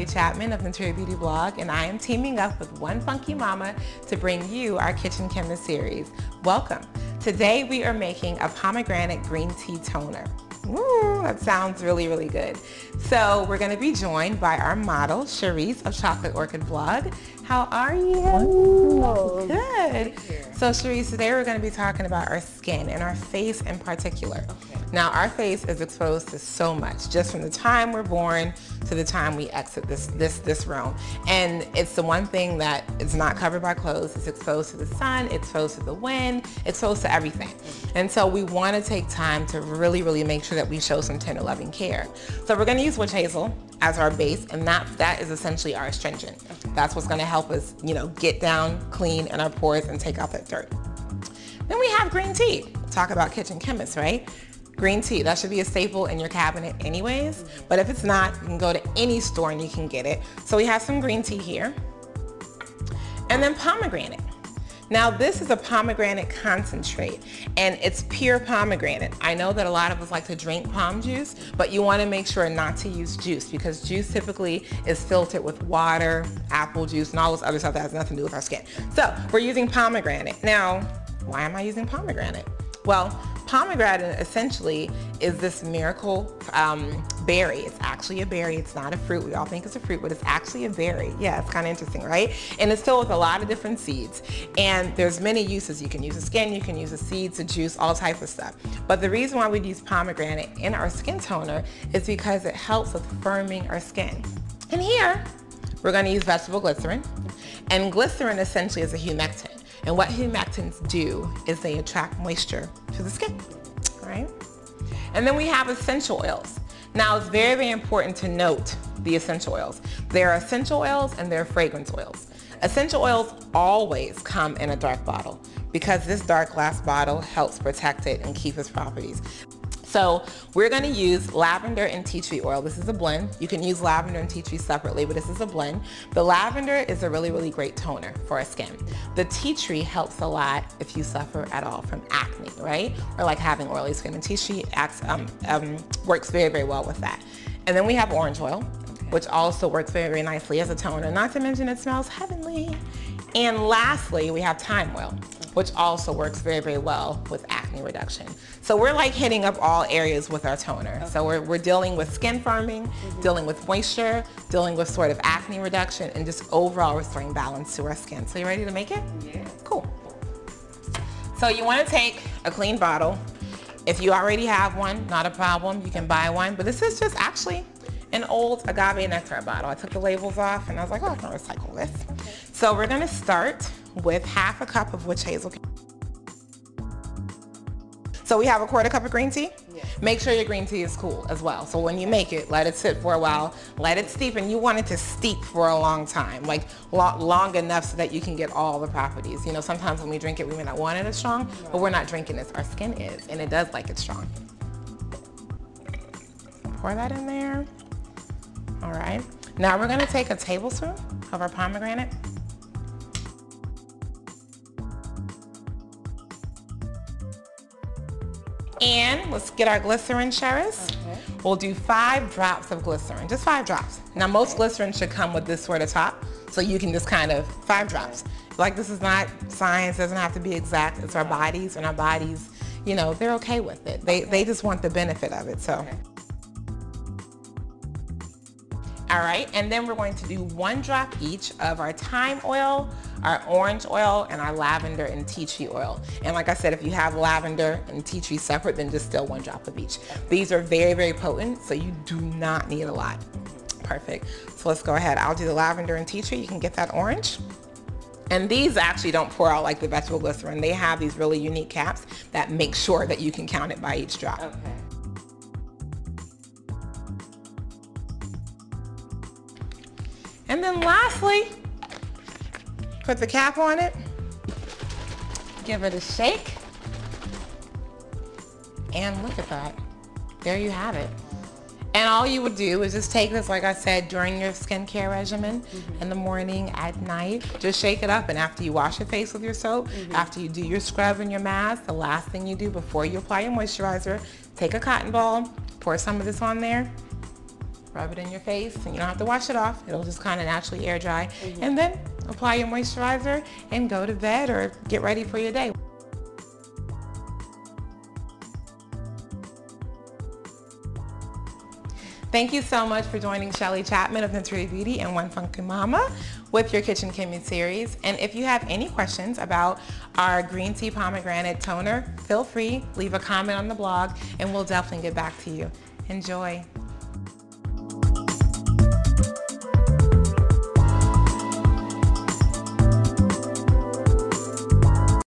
Shelley Chapman of Naturi Beauty Blog, and I am teaming up with One Funky Mama to bring you our Kitchen Chemist series. Welcome. Today we are making a pomegranate green tea toner. Ooh, that sounds really, really good. So we're going to be joined by our model, Cherise of Chocolate Orchid Blog. How are you? Wonderful. Good. So Cherise, today we're going to be talking about our skin and our face in particular. Okay. Now our face is exposed to so much, just from the time we're born to the time we exit this realm. And it's the one thing that is not covered by clothes. It's exposed to the sun, it's exposed to the wind, exposed to everything. And so we want to take time to really, really make sure that we show some tender loving care. So we're going to use witch hazel as our base, and that is essentially our astringent. Okay. That's what's going to help us, get down, clean in our pores and take out that dirt. Then we have green tea. Talk about Kitchen Chemist, right? Green tea, that should be a staple in your cabinet anyways, but if it's not, you can go to any store and you can get it. So we have some green tea here. And then pomegranate. Now this is a pomegranate concentrate, and it's pure pomegranate. I know that a lot of us like to drink pom juice, but you want to make sure not to use juice, because juice typically is filtered with water, apple juice, and all this other stuff that has nothing to do with our skin. So we're using pomegranate. Now, why am I using pomegranate? Well, pomegranate essentially is this miracle berry. It's actually a berry. It's not a fruit. We all think it's a fruit, but it's actually a berry. Yeah, it's kind of interesting, right? And it's filled with a lot of different seeds. And there's many uses. You can use the skin, you can use the seeds, the juice, all types of stuff. But the reason why we use pomegranate in our skin toner is because it helps with firming our skin. And here, we're going to use vegetable glycerin. And glycerin essentially is a humectant. And what humectants do is they attract moisture to the skin, right? And then we have essential oils. Now it's very, very important to note the essential oils. There are essential oils and there are fragrance oils. Essential oils always come in a dark bottle because this dark glass bottle helps protect it and keep its properties. So we're going to use lavender and tea tree oil. This is a blend. You can use lavender and tea tree separately, but this is a blend. The lavender is a really, really great toner for our skin. The tea tree helps a lot if you suffer at all from acne, right? Or like having oily skin. And tea tree works very, very well with that. And then we have orange oil, which also works very, very nicely as a toner. Not to mention it smells heavenly. And lastly, we have thyme oil, which also works very, very well with acne reduction. So we're like hitting up all areas with our toner. Okay. So we're dealing with skin firming, dealing with moisture, dealing with sort of acne reduction, and just overall restoring balance to our skin. So you ready to make it? Yeah. Cool. So you want to take a clean bottle. If you already have one, not a problem, you can buy one. But this is just actually an old agave nectar bottle. I took the labels off and I was like, oh, I can recycle this. Okay. So we're gonna start with half a cup of witch hazel. So we have a quarter cup of green tea. Yes. Make sure your green tea is cool as well. So when you make it, let it sit for a while, let it steep, and you want it to steep for a long time, like long enough so that you can get all the properties. Sometimes when we drink it, we may not want it as strong, but we're not drinking this. Our skin is, and it does like it strong. Pour that in there. All right, now we're gonna take a tablespoon of our pomegranate. And let's get our glycerin, Cherise. Okay. We'll do 5 drops of glycerin, just 5 drops. Now most glycerin should come with this sort of top, so you can just kind of 5 drops. Like, this is not science, doesn't have to be exact. It's our bodies, and our bodies, they're okay with it. They just want the benefit of it, so. Okay. All right, and then we're going to do 1 drop each of our thyme oil, our orange oil, and our lavender and tea tree oil. And like I said, if you have lavender and tea tree separate, then just still 1 drop of each. These are very, very potent, so you do not need a lot. Perfect. So let's go ahead. I'll do the lavender and tea tree. You can get that orange. And these actually don't pour out like the vegetable glycerin. They have these really unique caps that make sure that you can count it by each drop. Okay. And then lastly, put the cap on it, give it a shake, and look at that. There you have it. And all you would do is just take this, like I said, during your skincare regimen, in the morning, at night. Just shake it up, and after you wash your face with your soap, after you do your scrub and your mask, the last thing you do before you apply your moisturizer, take a cotton ball, pour some of this on there, rub it in your face, and you don't have to wash it off. It'll just kind of naturally air dry. And then apply your moisturizer and go to bed or get ready for your day. Thank you so much for joining Shelley Chapman of Naturi Beauty and One Funky Mama with your Kitchen Chemist series. And if you have any questions about our green tea pomegranate toner, feel free, leave a comment on the blog, and we'll definitely get back to you. Enjoy.